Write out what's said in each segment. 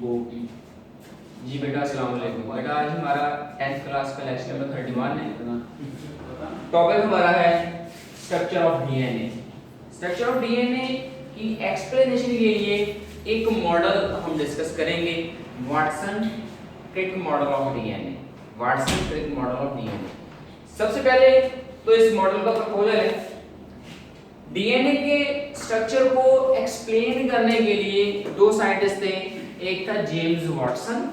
गोपी। जी बेटा अस्सलाम वालेकुम। बेटा आज हमारा 10th क्लास का लेक्चर नंबर 31 है। टॉपिक हमारा है structure of DNA. Structure of DNA की एक्सप्लेनेशन के लिए एक मॉडल हम डिस्कस करेंगे, Watson Crick model of DNA. Watson Crick model of DNA. सबसे पहले तो इस मॉडल का प्रपोजल है, डीएनए के स्ट्रक्चर को एक्सप्लेन करने के लिए दो साइंटिस्ट थे, एक था जेम्स वाटसन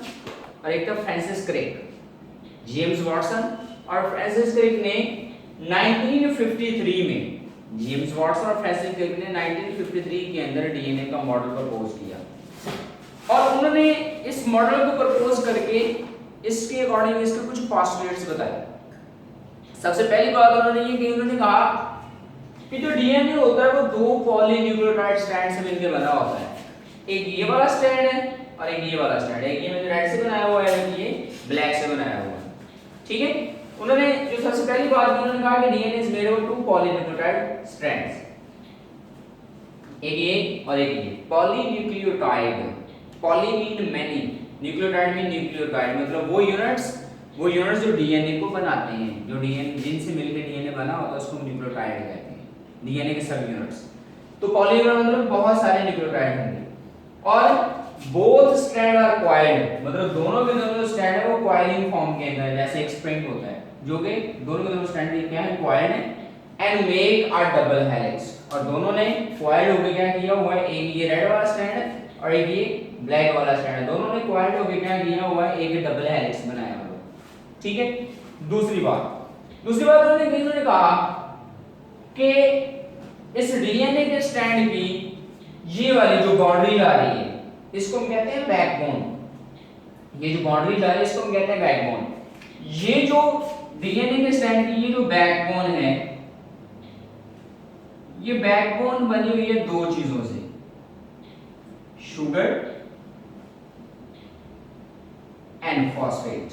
और एक था फ्रांसिस क्रिक। जेम्स वाटसन और फ्रांसिस क्रिक ने 1953 में, जेम्स वाटसन और फ्रांसिस क्रिक ने 1953 के अंदर डीएनए का मॉडल प्रपोज किया और उन्होंने इस मॉडल को प्रपोज करके इसके अकॉर्डिंग इसके कुछ पोस्टुलेट्स बताए। सबसे पहली बात उन्होंने ये कही, उन्होंने कहा कि जो डीएनए होता है वो दो पॉलीन्यूक्लियोटाइड स्ट्रैंड से मिलकर बना होता है। एक ये वाला स्ट्रैंड है और एक ये वाला स्ट्रैंड है। एक ये मैंने रेड से बनाया हुआ है, एक ये ब्लैक से बनाया हुआ है। ठीक है, उन्होंने जो सबसे पहली बात की, उन्होंने कहा कि DNA is made of two polynucleotide strands, एक ये और एक ये। Polynucleotide, poly mean many, nucleotide mean nucleotide, मतलब वो यूनिट्स जो डीएनए को बनाते हैं, जो डीएनए जिनसे मिलकर डीएनए बना होता है उसको न्यूक्लियोटाइड कहते हैं, डीएनए के सब यूनिट्स। तो पॉली मतलब बहुत सारे न्यूक्लियोटाइड होंगे और बोथ स्ट्रैंड आर कॉइल्ड, मतलब दोनों के दोनों स्ट्रैंड है वो कॉइलिंग फॉर्म के अंदर, जैसे एक स्प्रिंग होता है, जो कि दोनों के दोनों स्ट्रैंड क्या है, कॉइल्ड है and make a double helix. और दोनों ने कॉइल्ड होकर क्या किया हुआ है, एक ये रेड वाला स्ट्रैंड है और एक ये ब्लैक वाला स्ट्रैंड है, दोनों ने कॉइल्ड होकर क्या किया हुआ है, एक डबल हेलिक्स बनाया हुआ है। ठीक है, दूसरी बात उन्होंने कहा कि इस डीएनए के स्ट्रैंड की ये वाली जो बाउंड्री आ रही है इसको हम कहते हैं बैकबोन। ये जो बाउंड्री जा रही है इसको हम कहते हैं बैकबोन। ये जो डीएनए के स्ट्रैंड की ये जो बैकबोन है, ये बैकबोन बनी हुई है दो चीजों से, sugar and phosphate,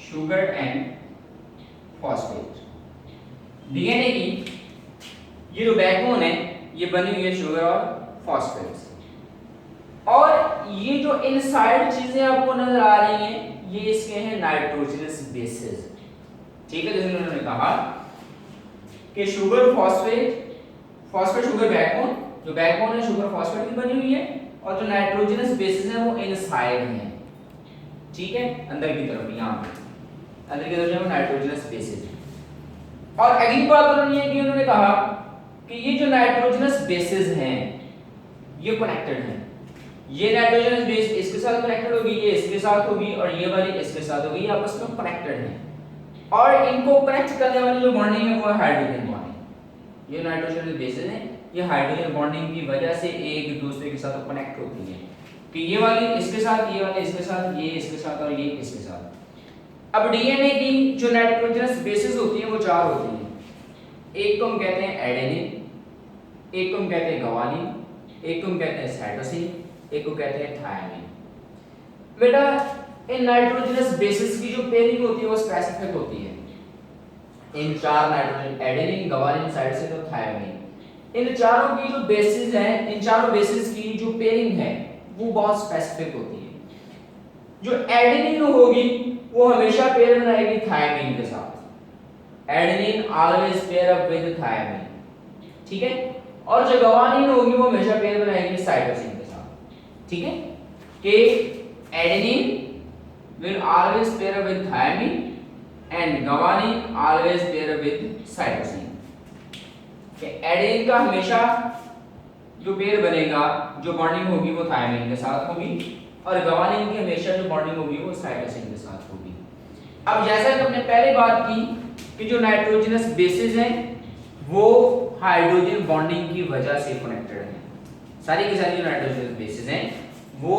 sugar and phosphate. DNA की ये जो बैकबोन है ये बनी हुई है शुगर और फॉस्फेट से। और ये जो इनसाइड चीजें आपको नजर आ रही हैं ये इसके हैं नाइट्रोजनस बेसेस। ठीक है, जैसे उन्होंने कहा कि शुगर फॉस्फेट शुगर बैकबोन, जो बैकबोन है शुगर फॉस्फेट की बनी हुई है और जो नाइट्रोजनस बेसेस हैं वो इनसाइड हैं। ठीक है, अंदर की तरफ, यहां पे अंदर की तरफ नाइट्रोजनस बेसेस। और अगली बात उन्होंने कहा कि ये जो नाइट्रोजनस बेसेस हैं ये कनेक्टेड हैं। ये नाइट्रोजनस बेस इसके साथ कनेक्टेड होगी, ये इसके साथ होगी और ये वाली इसके साथ होगी, ये आपस में कनेक्टेड हैं। और इनको कनेक्ट करने वाली जो बॉन्डिंग है वो है हाइड्रोजन बॉन्डिंग। ये नाइट्रोजनस बेसेस हैं, ये हाइड्रोजन बॉन्डिंग की वजह से एक दूसरे के साथ कनेक्ट होती हैं कि ये वाली इसके साथ, ये वाली इसके साथ, ये इसके साथ और ये इसके साथ। अब डीएनए की जो नाइट्रोजनस बेसेस होती हैं वो चार होती हैं। एक को हम कहते हैं एडेनिन, एक को हम कहते हैं गवानिन, एक को हम कहते हैं साइटोसिन, एक को कहते हैं थायमिन। बेटा इन नाइट्रोजनस बेसेस की जो पेयरिंग होती है वो स्पेसिफिक होती है। इन चार नाइट्रोजन एडेनिन, गवानिन, साइटोसिन और थायमिन, इन चारों की जो बेसिस हैं, इन चारों बेसिस की जो पेयरिंग है वो बहुत स्पेसिफिक होती है। जो एडेनिन होगी वो हमेशा पेयर बनाएगी थायमिन के साथ। Adenine always pair up with thymine. ठीक है, और जो गवानिन होगी वो हमेशा पेयर बनाएगी साइटोसिन के साथ। ठीक है, कि adenine will always pair up with thiamine and guanine always pair up with cytosine। कि एडेनिन का हमेशा जो पेयर बनेगा, जो बॉन्डिंग होगी वो थायमिन के साथ होगी और गवानिन की हमेशा जो बॉन्डिंग होगी वो साइटोसिन के साथ होगी। अब जैसा कि हमने पहले बात की कि जो नाइट्रोजनस बेसेस हैं वो हाइड्रोजन बॉन्डिंग की वजह से कनेक्टेड हैं। सारी की सारी जो नाइट्रोजनस बेसेस हैं वो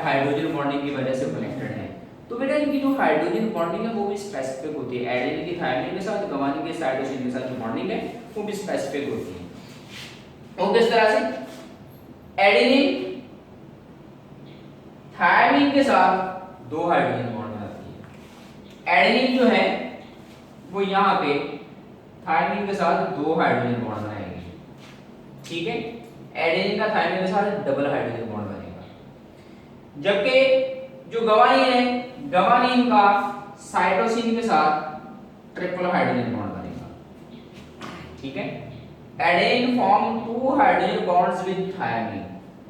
हाइड्रोजन बॉन्डिंग की वजह से कनेक्टेड हैं। तो बेटा इनकी जो हाइड्रोजन बॉन्डिंग है वो भी स्पेसिफिक होती है। एडेनिन की थायमिन के साथ, गवानिन के साइटोसिन के साथ जो बॉन्डिंग है वो भी स्पेसिफिक होती है। तो किस तरह से एडेनिन थायमिन के साथ दो हाइड्रोजन बॉन्ड बनाती है। एडेनिन जो है वो यहाँ पे थायमिन के साथ दो हाइड्रोजन बॉन्ड बनाएगी। ठीक है, एडेनिन का थायमिन के साथ डबल हाइड्रोजन बॉन्ड बनेगा। जबकि जो गवानीन है, गवानीन का साइटोसिन के साथ ट्रिपल हाइड्रोजन बॉन्ड बनेगा, ठीक है। Adenine form 2 hydrogen bonds with thymine,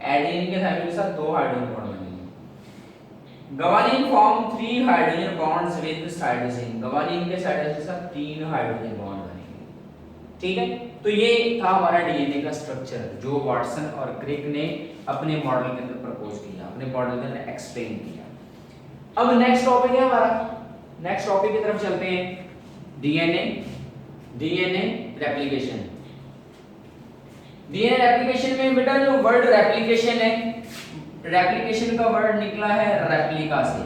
adenine के थायमिन के साथ 2 हाइड्रोजन बॉन्ड बनेंगे। Guanine form 3 hydrogen bonds with cytosine, guanine के साइटोसिन के साथ 3 हाइड्रोजन बॉन्ड बनेंगे, ठीक है। तो ये था हमारा डीएनए का स्ट्रक्चर जो वाटसन और क्रिक ने अपने मॉडल के अंदर प्रपोज किया, अपने मॉडल के अंदर एक्सप्लेन किया। अब नेक्स्ट टॉपिक है हमारा, नेक्स्ट टॉपिक की तरफ चलते हैं, DNA, DNA replication. DNA replication में बेटा जो वर्ड रेप्लिकेशन है, रेप्लिकेशन का वर्ड निकला है रेप्लिका से,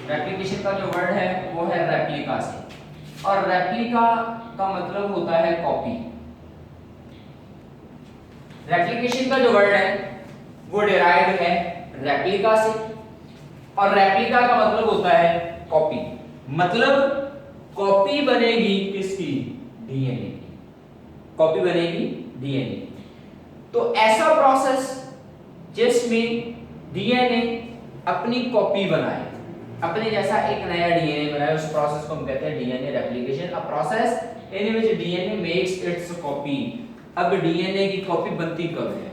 रेप्लिकेशन का जो वर्ड है वो है रेप्लिका से, और रेप्लिका का मतलब होता है कॉपी। रेप्लिकेशन का जो वर्ड है वो डिराइव्ड है रेप्लिका से, और रेप्लिका का मतलब होता है कॉपी, मतलब कॉपी बनेगी किसकी, डीएनए की, कॉपी बनेगी डीएनए की। तो ऐसा प्रोसेस जिसमें डीएनए अपनी कॉपी बनाए, अपने जैसा एक नया डीएनए बनाए, उस प्रोसेस को हम कहते हैं DNA replication, a process in which DNA makes it's copy. अब डीएनए की कॉपी बनती कब है,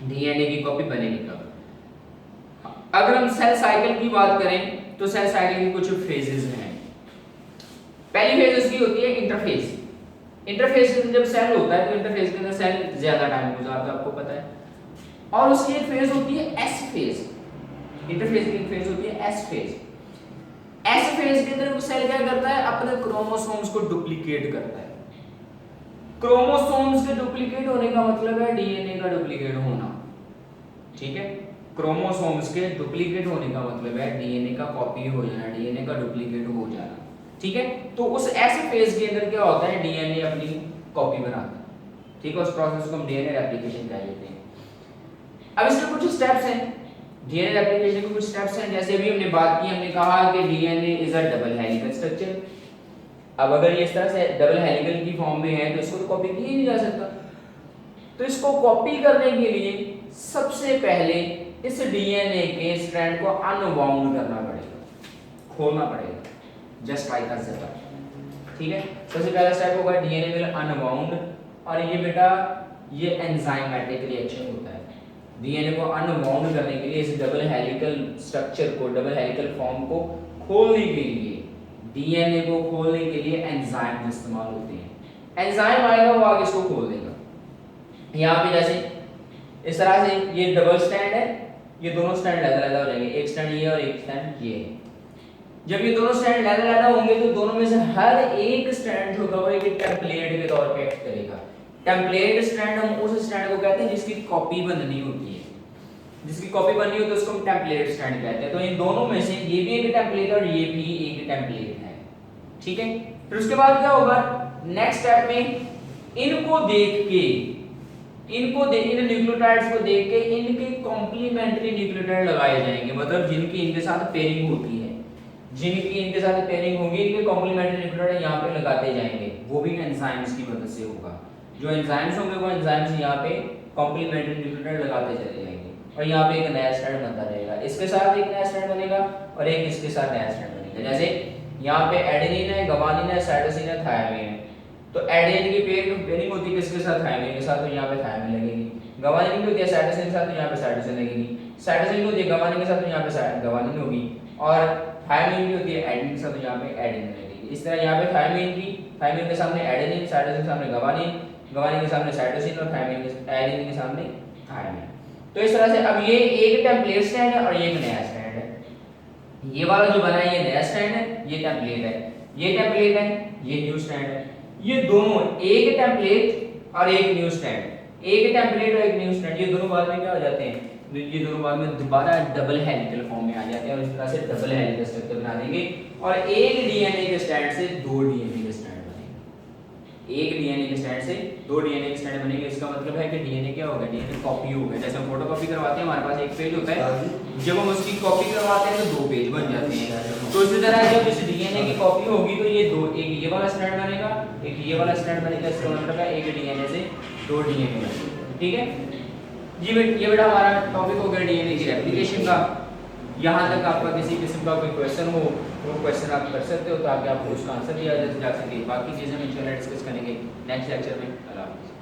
डीएनए की कॉपी बनेगी कब? अगर हम सेल साइकिल की बात करें तो सेल साइकिल की कुछ फेजेस हैं। पहली फेज उसकी होती है इंटरफेज। इंटरफेज के अंदर जब सेल होता है तो इंटरफेज के अंदर सेल ज्यादा टाइम गुजारता है, आपको पता है। और उसकी एक फेज होती है एस फेज, इंटरफेज की फेज होती है एस फेज। एस फेज के अंदर वो सेल क्या करता है, अपने क्रोमोसोम्स को डुप्लीकेट करता है। क्रोमोसोम्स के डुप्लीकेट होने का मतलब है डीएनए का डुप्लीकेट होना, ठीक है। क्रोमोसोम्स के डुप्लीकेट होने का मतलब है डीएनए का कॉपी हो जाना, डीएनए का डुप्लीकेट हो जाना, ठीक है। तो उस ऐसे फेज के अंदर क्या होता है, डीएनए अपनी कॉपी बनाता है, ठीक है। उस प्रोसेस को हम डीएनए रेप्लिकेशन कह लेते हैं। अब इसके कुछ स्टेप्स हैं, डीएनए रेप्लिकेशन के कुछ स्टेप्स हैं। जैसे अभी हमने बात की, हमने कहा कि DNA is a double helical structure. अब अगर ये इस तरह से डबल हेलिकल की फॉर्म में है तो इसको तो कॉपी किया ही नहीं जा सकता। तो इसको कॉपी करने के लिए सबसे पहले इस डीएनए के स्ट्रैंड को अनबाउंड करना पड़ेगा, खोलना पड़ेगा, जस्ट लाइक अ जिपर, ठीक है। सबसे पहला स्टेप होगा डीएनए विल अनबाउंड, और ये बेटा ये एंजाइमेटिक रिएक्शन होता है। डीएनए को अनबाउंड करने के लिए, इस डबल हेलिकल स्ट्रक्चर को, डबल हेलिकल फॉर्म को खोलने के लिए, डीएनए को खोलने के लिए एंजाइम इस्तेमाल होते हैं। एंजाइम आएगा वो आगे इसको खोल देगा। यहाँ पे जैसे इस तरह से ये डबल स्टैंड है, ये दोनों स्टैंड अलग-अलग हो जाएंगे, एक स्टैंड ये और एक स्टैंड ये। जब ये दोनों स्टैंड अलग-अलग होंगे तो दोनों में से हर एक स्टैंड जो होगा वो एक टेम्पलेट के तौर पे एक्ट करेगा। टेम्पलेट स्टैंड हम उस स्टैंड को कहते हैं जिसकी कॉपी बननी होती है, जिसकी कॉपी बननी होती है उसको हम टेम्पलेट स्टैंड कहते हैं। तो इन दोनों में से ये भी एक टेम्पलेट और ये भी एक टेम्पलेट है, ठीक है। फिर उसके बाद क्या होगा, नेक्स्ट स्टेप में इनको देख के, इन न्यूक्लियोटाइड्स को देख के इनके कॉम्प्लीमेंट्री न्यूक्लियोटाइड लगाए जाएंगे, मतलब जिनकी इनके साथ पेयरिंग होती है, जिनकी इनके साथ पेयरिंग होगी, इनके कॉम्प्लीमेंट्री न्यूक्लियोटाइड यहाँ पे लगाते जाएंगे। वो भी एंजाइम्स की मदद से होगा। जो एंजाइम्स होंगे वो एंजाइम्स यहाँ पे कॉम्प्लीमेंट्री न्यूक्लियोटाइड लगाते चले जाएंगे, और यहाँ पे एक नया स्ट्रैंड बनता रहेगा। इसके साथ एक नया स्ट्रैंड बनेगा और एक इसके साथ नया स्ट्रैंड बनेगा। जैसे यहाँ पे एडेनिन है, गवानीन है, साइटोसिन है, थायमिन है। तो एडेनिन की पेयरिंग होती है किसके साथ, थायमिन के साथ, तो यहाँ पे थायमिन लगेगी। गवानीन की होती है साइटोसिन के साथ, तो यहाँ पे साइटोसिन लगेगी। साइटोसिन की होती है गवानीन के साथ, तो यहाँ पे गवानीन होगी। और थायमिन की होती है एडेनिन के साथ, तो यहाँ पे एडेनिन लगेगी। इस तरह यहाँ पे थायमिन के सामने एडेनिन, साइटोसिन के सामने गवानीन, गवानीन के सामने साइटोसिन और एडेनिन के सामने थायमिन। तो इस तरह से अब ये एक टेम्पलेट स्टैंड है और ये एक नया स्टैंड है। ये वाला जो बना है ये नया स्टैंड है, ये टेम्पलेट है, ये टेम्पलेट है, ये न्यू स्टैंड है। ये दोनों एक टेम्पलेट और एक न्यू स्टैंड, एक टेम्पलेट और एक न्यू स्टैंड, ये दोनों बाद में क्या हो जाते हैं, ये दोनों बाद में दोबारा डबल हेलिकल फॉर्म में आ जाते हैं और इस तरह से डबल हेलिकल स्ट्रक्चर बना देंगे। और एक डीएनए के स्टैंड से दो डीएनए के स्टैंड बनेंगे, एक डीएनए के स्टैंड से दो डीएनए के स्टैंड बनेंगे। इसका मतलब है कि डीएनए क्या होगा, डीएनए कॉपी होगा। जैसे हम फोटोकॉपी करवाते हैं, हमारे पास एक पेज होता है, जब हम उसकी कॉपी करवाते हैं तो दो पेज बन जाते हैं। तो इसी तरह जब इस डीएनए की कॉपी होगी तो ये दो, एक ये वाला स्टैंड बनेगा, एक ये वाला स्टैंड बनेगा। इसका मतलब है एक डीएनए से दो डीएनए बनेंगे, ठीक है। ये बेटा हमारा टॉपिक हो गया डीएनए की रेप्लिकेशन का। यहाँ तक आपका किसी किस्म का कोई क्वेश्चन हो वो क्वेश्चन आप कर सकते हो ताकि आपको उसका आंसर दिया जा सके। बाकी चीज़ें हम इंशाल्लाह डिस्कस करेंगे नेक्स्ट लेक्चर में। अल्लाह हाफ़िज़।